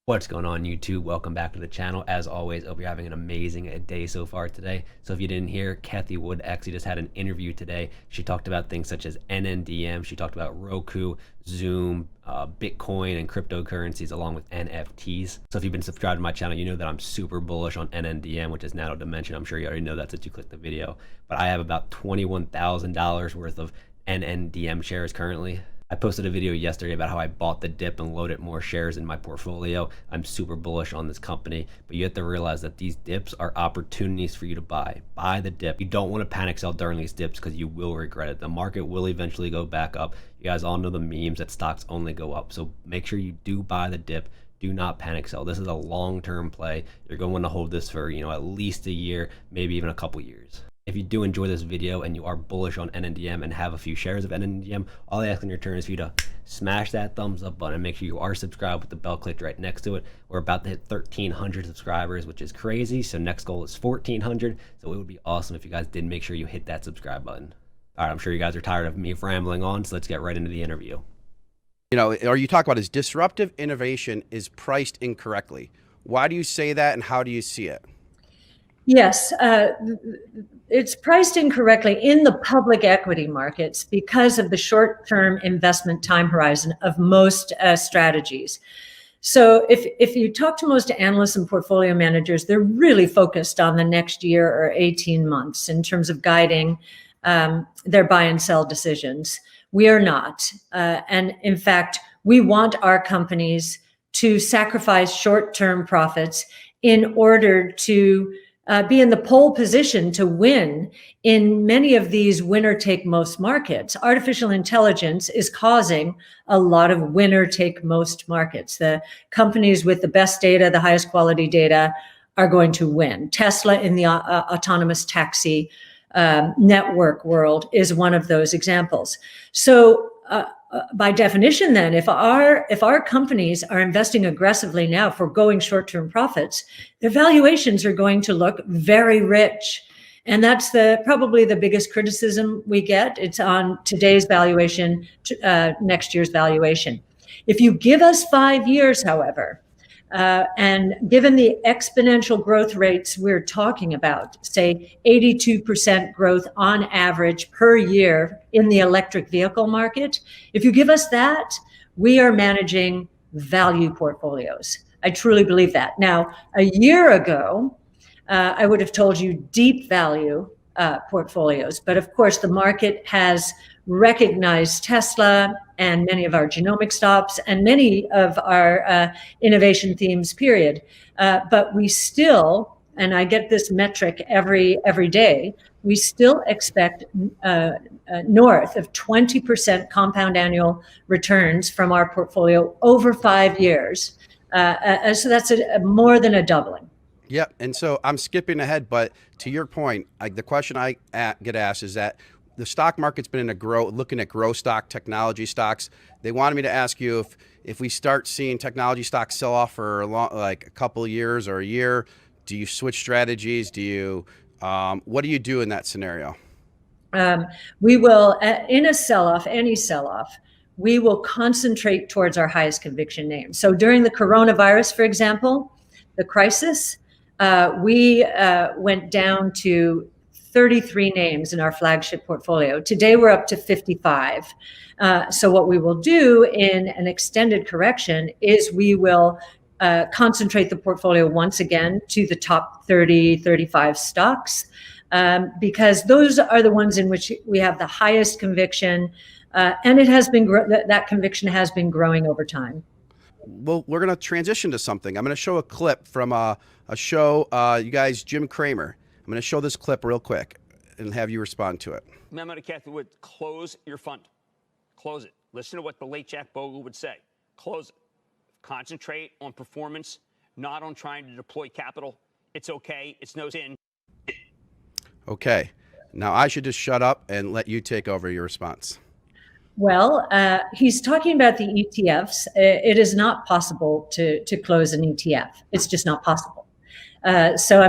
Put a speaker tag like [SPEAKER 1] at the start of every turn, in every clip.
[SPEAKER 1] What's going on, YouTube? Welcome back to the channel. As always, hope you're having an amazing day so far today. So if you didn't hear, Cathie Wood actually just had an interview today. She talked about things such as NNDM. She talked about ROKU, Zoom, Bitcoin, and cryptocurrencies along with NFTs. So if you've been subscribed to my channel, you know that I'm super bullish on NNDM, which is Nano. I'm sure you already know that since you clicked the video. But I have about $21,000 worth of NNDM shares currently. I posted a video yesterday about how I bought the dip and loaded more shares in my portfolio. I'm super bullish on this company, but you have to realize that these dips are opportunities for you to buy. Buy the dip. You don't want to panic sell during these dips because you will regret it. The market will eventually go back up. You guys all know the memes that stocks only go up. So make sure you do buy the dip. Do not panic sell. This is a long-term play. You're going to want to hold this for, at least a year, maybe even a couple years. If you do enjoy this video and you are bullish on NNDM and have a few shares of NNDM, all I ask in return is for you to smash that thumbs up button and make sure you are subscribed with the bell clicked right next to it. We're about to hit 1,300 subscribers, which is crazy. So next goal is 1,400. So it would be awesome if you guys did make sure you hit that subscribe button. All right, I'm sure you guys are tired of me rambling on, so let's get right into the interview.
[SPEAKER 2] Or you talk about is disruptive innovation is priced incorrectly. Why do you say that, and how do you see it?
[SPEAKER 3] Yes, it's priced incorrectly in the public equity markets because of the short-term investment time horizon of most strategies. So if you talk to most analysts and portfolio managers, they're really focused on the next year or 18 months in terms of guiding their buy and sell decisions. We are not. And in fact, we want our companies to sacrifice short-term profits in order to be in the pole position to win in many of these winner-take-most markets. Artificial intelligence is causing a lot of winner-take-most markets. The companies with the best data, the highest quality data, are going to win. Tesla in the autonomous taxi network world is one of those examples. So by definition, then, if our companies are investing aggressively now for going short-term profits, their valuations are going to look very rich. And that's probably the biggest criticism we get. It's on today's valuation, next year's valuation. If you give us 5 years, however, and given the exponential growth rates we're talking about, say 82% growth on average per year in the electric vehicle market, if you give us that, we are managing value portfolios. I truly believe that. Now, a year ago, I would have told you deep value portfolios, but of course the market has recognized Tesla and many of our genomic stocks and many of our innovation themes, period. But we still, and I get this metric every day, we still expect north of 20% compound annual returns from our portfolio over 5 years. So that's more than a doubling.
[SPEAKER 2] Yeah, and so I'm skipping ahead, but to your point, the question I get asked is that the stock market's been looking at growth stock, technology stocks. They wanted me to ask you if we start seeing technology stocks sell off for a couple of years or a year, do you switch strategies? What do you do in that scenario?
[SPEAKER 3] We will, in a sell-off, any sell-off, we will concentrate towards our highest conviction names. So during the coronavirus, for example, the crisis, we went down to 33 names in our flagship portfolio. Today, we're up to 55. So what we will do in an extended correction is we will concentrate the portfolio once again to the top 30, 35 stocks, because those are the ones in which we have the highest conviction, and it has been that conviction has been growing over time.
[SPEAKER 2] Well, we're going to transition to something. I'm going to show a clip from a show, you guys, Jim Cramer. I'm going to show this clip real quick and have you respond to it.
[SPEAKER 4] Memo to Cathie Wood, close your fund. Close it. Listen to what the late Jack Bogle would say. Close it. Concentrate on performance, not on trying to deploy capital. It's okay. It's nose in.
[SPEAKER 2] Okay. Now I should just shut up and let you take over your response.
[SPEAKER 3] Well, he's talking about the ETFs. It is not possible to close an ETF. It's just not possible. So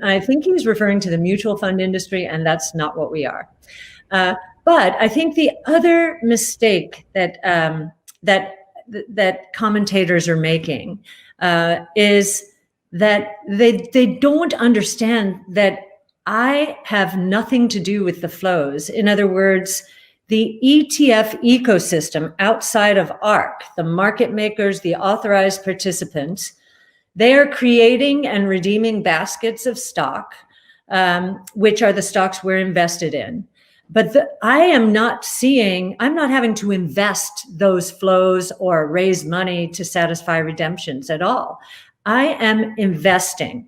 [SPEAKER 3] I think he was referring to the mutual fund industry, and that's not what we are. But I think the other mistake that commentators are making is that they don't understand that I have nothing to do with the flows. In other words, the ETF ecosystem outside of ARK, the market makers, the authorized participants, they are creating and redeeming baskets of stock, which are the stocks we're invested in. But I'm not having to invest those flows or raise money to satisfy redemptions at all. I am investing,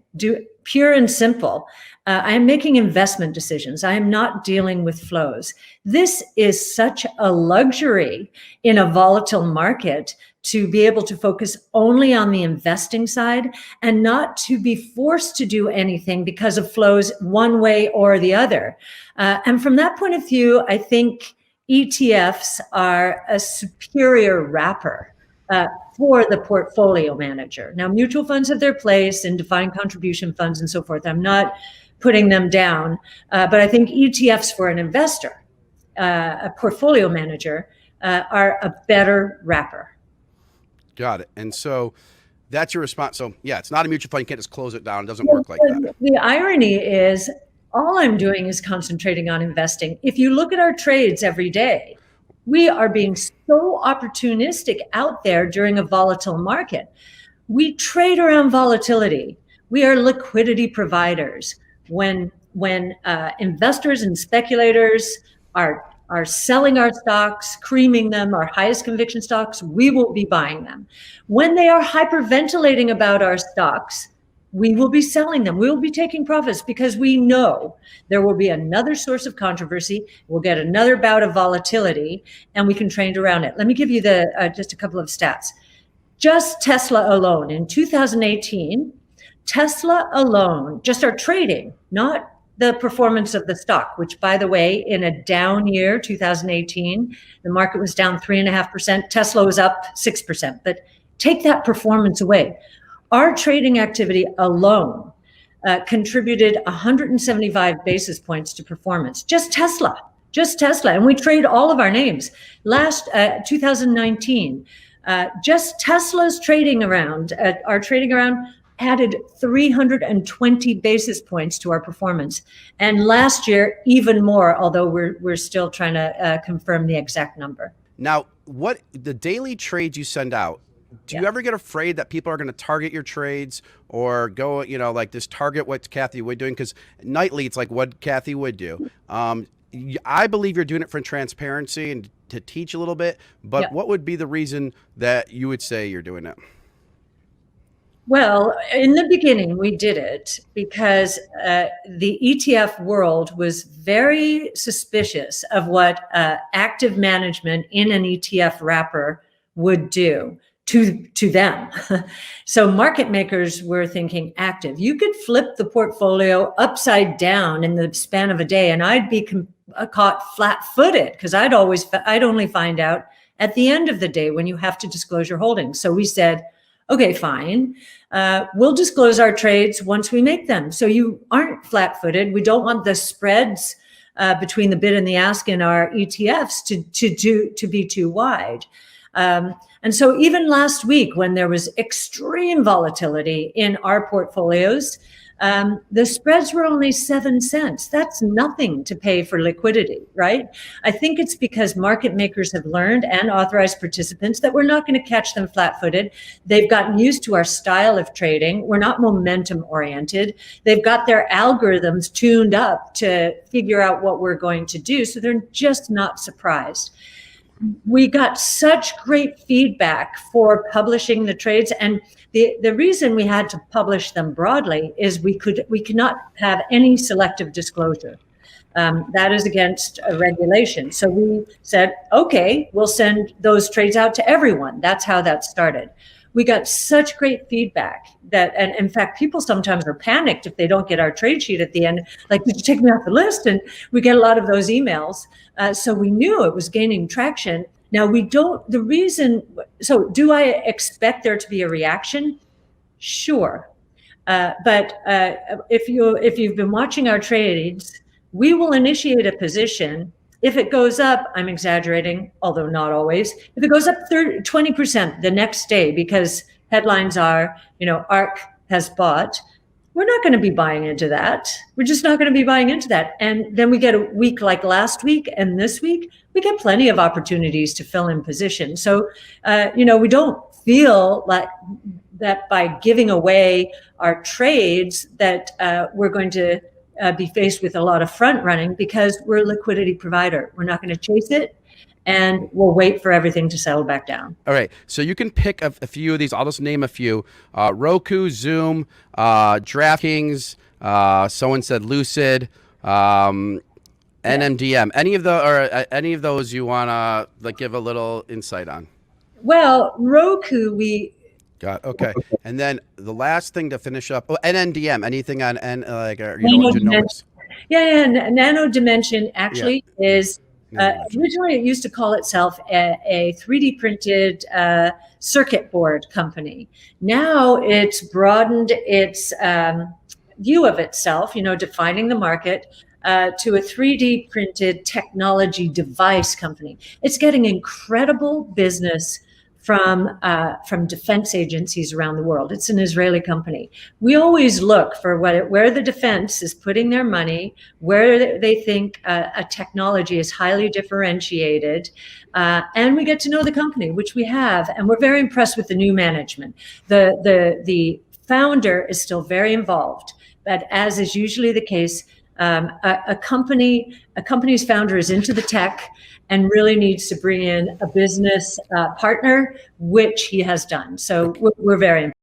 [SPEAKER 3] pure and simple. I am making investment decisions. I am not dealing with flows. This is such a luxury in a volatile market to be able to focus only on the investing side and not to be forced to do anything because of flows one way or the other. And from that point of view, I think ETFs are a superior wrapper for the portfolio manager. Now, mutual funds have their place in defined contribution funds and so forth. I'm not putting them down, but I think ETFs for an investor, a portfolio manager, are a better wrapper.
[SPEAKER 2] Got it. And so that's your response. So yeah, it's not a mutual fund. You can't just close it down. It doesn't work like that.
[SPEAKER 3] The irony is all I'm doing is concentrating on investing. If you look at our trades every day, we are being so opportunistic out there during a volatile market. We trade around volatility. We are liquidity providers. When investors and speculators are selling our stocks, creaming them, our highest conviction stocks, we will be buying them. When they are hyperventilating about our stocks, we will be selling them. We will be taking profits because we know there will be another source of controversy. We'll get another bout of volatility, and we can trade around it. Let me give you just a couple of stats. Just Tesla alone in 2018, Tesla alone, just our trading, not the performance of the stock, which, by the way, in a down year, 2018, the market was down 3.5%. Tesla was up 6%. But take that performance away. Our trading activity alone contributed 175 basis points to performance. Just Tesla. And we trade all of our names. Last 2019, just Tesla's trading around, our trading around added 320 basis points to our performance. And last year, even more, although we're still trying to confirm the exact number.
[SPEAKER 2] Now, what the daily trades you send out, do you ever get afraid that people are going to target your trades or go, like this target what Cathie Wood doing? Because nightly, it's like what Cathie Wood do. I believe you're doing it for transparency and to teach a little bit, but what would be the reason that you would say you're doing it?
[SPEAKER 3] Well, in the beginning, we did it because the ETF world was very suspicious of what active management in an ETF wrapper would do to them. So market makers were thinking active. You could flip the portfolio upside down in the span of a day, and I'd be caught flat-footed because I'd only find out at the end of the day when you have to disclose your holdings. So we said, okay, fine. We'll disclose our trades once we make them. So you aren't flat-footed. We don't want the spreads between the bid and the ask in our ETFs to be too wide. And so even last week, when there was extreme volatility in our portfolios, the spreads were only 7 cents. That's nothing to pay for liquidity, right? I think it's because market makers have learned, and authorized participants, that we're not going to catch them flat-footed. They've gotten used to our style of trading. We're not momentum oriented. They've got their algorithms tuned up to figure out what we're going to do. So they're just not surprised. We got such great feedback for publishing the trades, and the reason we had to publish them broadly is we could not have any selective disclosure. That is against a regulation. So we said, okay, we'll send those trades out to everyone. That's how that started. We got such great feedback that, and in fact, people sometimes are panicked if they don't get our trade sheet at the end, like, did you take me off the list? And we get a lot of those emails. So we knew it was gaining traction. Now so do I expect there to be a reaction? Sure. But if you've been watching our trades, we will initiate a position. If it goes up, I'm exaggerating, although not always. If it goes up 20% the next day because headlines are, ARK has bought. We're not going to be buying into that. We're just not going to be buying into that. And then we get a week like last week and this week, we get plenty of opportunities to fill in position. So, we don't feel like that by giving away our trades that we're going to be faced with a lot of front running, because we're a liquidity provider. We're not going to chase it, and we'll wait for everything to settle back down.
[SPEAKER 2] All right. So you can pick a few of these. I'll just name a few. ROKU, Zoom, DraftKings, someone said Lucid, NNDM. Any of those you want to give a little insight on?
[SPEAKER 3] Well, ROKU, we
[SPEAKER 2] got okay. And then the last thing to finish up, NNDM. Anything on
[SPEAKER 3] genomics? Yeah. Nano Dimension actually is originally it used to call itself a 3D printed circuit board company. Now it's broadened its view of itself, defining the market to a 3D printed technology device company. It's getting incredible business from defense agencies around the world. It's an Israeli company. We always look for where the defense is putting their money, where they think a technology is highly differentiated, and we get to know the company, which we have, and we're very impressed with the new management. The founder is still very involved, but as is usually the case, a company's founder is into the tech and really needs to bring in a business partner, which he has done. So we're very impressed.